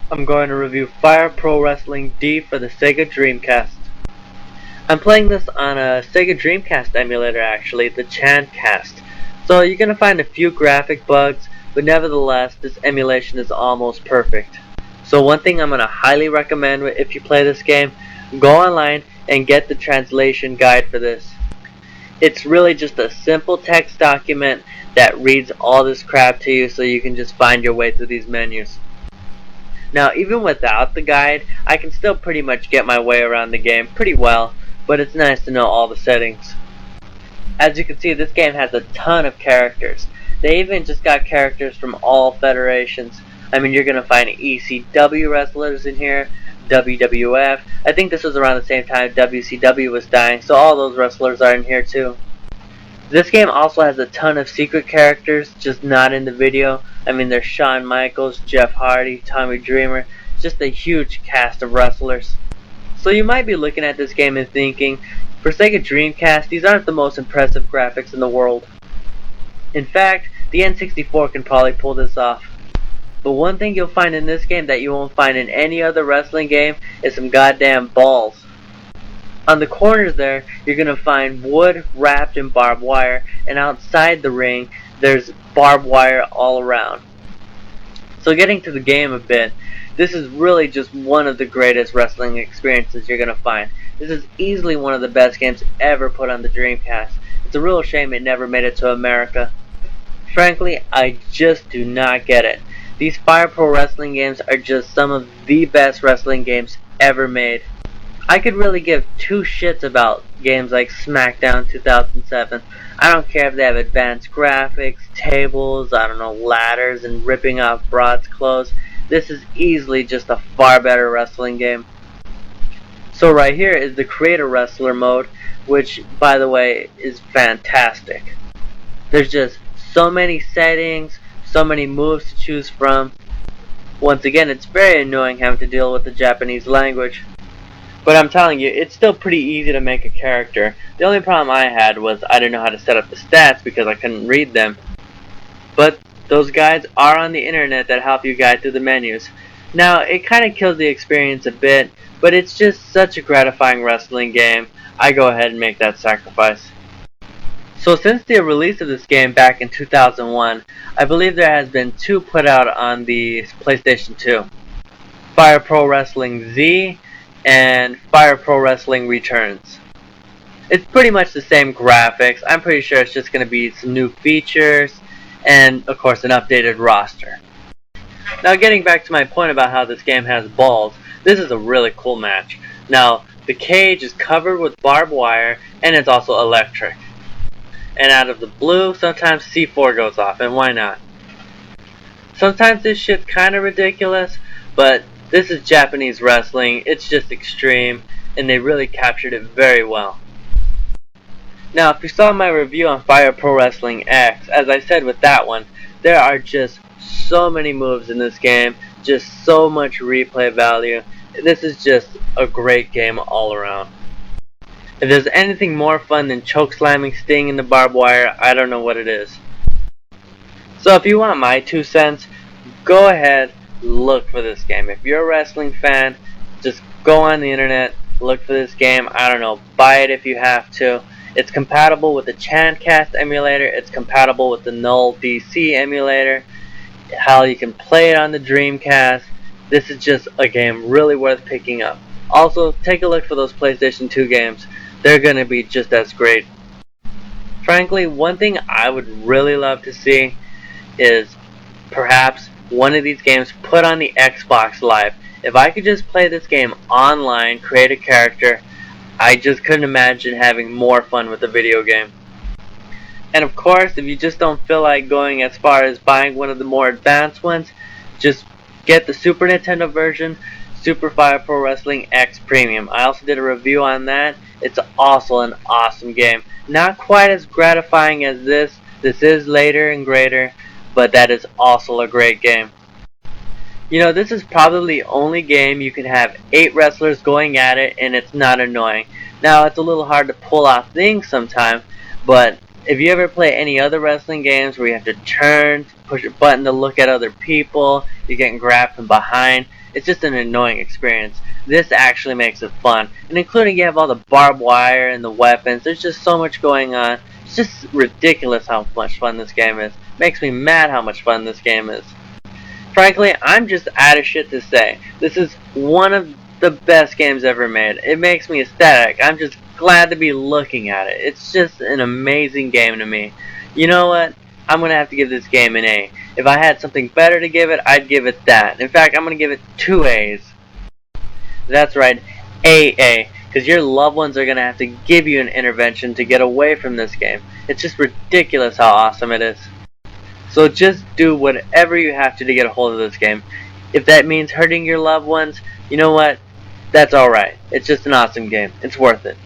I'm going to review Fire Pro Wrestling D for the Sega Dreamcast. I'm playing this on a Sega Dreamcast emulator actually, the Chancast. So you're going to find a few graphic bugs, but nevertheless this emulation is almost perfect. So one thing I'm going to highly recommend if you play this game, go online and get the translation guide for this. It's really just a simple text document that reads all this crap to you so you can just find your way through these menus. Now, even without the guide, I can still pretty much get my way around the game pretty well, but it's nice to know all the settings. As you can see, this game has a ton of characters. They even just got characters from all federations. I mean, you're going to find ECW wrestlers in here, WWF. I think this was around the same time WCW was dying, so all those wrestlers are in here too. This game also has a ton of secret characters, just not in the video. I mean, there's Shawn Michaels, Jeff Hardy, Tommy Dreamer, just a huge cast of wrestlers. So you might be looking at this game and thinking, for Sega Dreamcast, these aren't the most impressive graphics in the world. In fact, the N64 can probably pull this off. But one thing you'll find in this game that you won't find in any other wrestling game is some goddamn balls. On the corners there, you're going to find wood wrapped in barbed wire, and outside the ring, there's barbed wire all around. So getting to the game a bit, this is really just one of the greatest wrestling experiences you're going to find. This is easily one of the best games ever put on the Dreamcast. It's a real shame it never made it to America. Frankly, I just do not get it. These Fire Pro Wrestling games are just some of the best wrestling games ever made. I could really give two shits about games like SmackDown 2007. I don't care if they have advanced graphics, tables, I don't know, ladders, and ripping off broads' clothes. This is easily just a far better wrestling game. So right here is the Create a Wrestler mode, which, by the way, is fantastic. There's just so many settings, so many moves to choose from. Once again, it's very annoying having to deal with the Japanese language. But I'm telling you, it's still pretty easy to make a character. The only problem I had was I didn't know how to set up the stats because I couldn't read them. But those guides are on the internet that help you guide through the menus. Now, it kind of kills the experience a bit, but it's just such a gratifying wrestling game. I go ahead and make that sacrifice. So since the release of this game back in 2001, I believe there has been two put out on the PlayStation 2. Fire Pro Wrestling Z and Fire Pro Wrestling Returns. It's pretty much the same graphics. I'm pretty sure it's just going to be some new features and, of course, an updated roster. Now, getting back to my point about how this game has balls, this is a really cool match. Now, the cage is covered with barbed wire and it's also electric. And out of the blue, sometimes C4 goes off, and why not? Sometimes this shit's kind of ridiculous, but this is Japanese wrestling. It's just extreme, and they really captured it very well. Now, if you saw my review on Fire Pro Wrestling X, as I said with that one, there are just so many moves in this game, just so much replay value. This is just a great game all around. If there's anything more fun than chokeslamming Sting in the barbed wire, I don't know what it is. So if you want my 2 cents, go ahead, look for this game. If you're a wrestling fan, just go on the internet, look for this game. I don't know, buy it if you have to. It's compatible with the Chancast emulator. It's compatible with the Null DC emulator. Hell, you can play it on the Dreamcast. This is just a game really worth picking up. Also, take a look for those PlayStation 2 games. They're going to be just as great. Frankly, one thing I would really love to see is perhaps one of these games put on the Xbox Live. If I could just play this game online, create a character, I just couldn't imagine having more fun with a video game. And of course, if you just don't feel like going as far as buying one of the more advanced ones, just get the Super Nintendo version, Super Fire Pro Wrestling X Premium. I also did a review on that. It's also an awesome game. Not quite as gratifying as this. This is later and greater, but that is also a great game. You know, this is probably the only game you can have 8 wrestlers going at it and it's not annoying. Now, it's a little hard to pull off things sometimes, but if you ever play any other wrestling games where you have to turn push a button to look at other people, you're getting grabbed from behind. It's just an annoying experience. This actually makes it fun, and including you have all the barbed wire and the weapons. There's just so much going on. It's just ridiculous how much fun this game is. Makes me mad how much fun this game is. Frankly, I'm just out of shit to say. This is one of the best games ever made. It makes me ecstatic. I'm just glad to be looking at it. It's just an amazing game to me. You know what? I'm going to have to give this game an A. If I had something better to give it, I'd give it that. In fact, I'm going to give it 2 A's. That's right, AA. Because your loved ones are going to have to give you an intervention to get away from this game. It's just ridiculous how awesome it is. So just do whatever you have to get a hold of this game. If that means hurting your loved ones, you know what? That's alright. It's just an awesome game. It's worth it.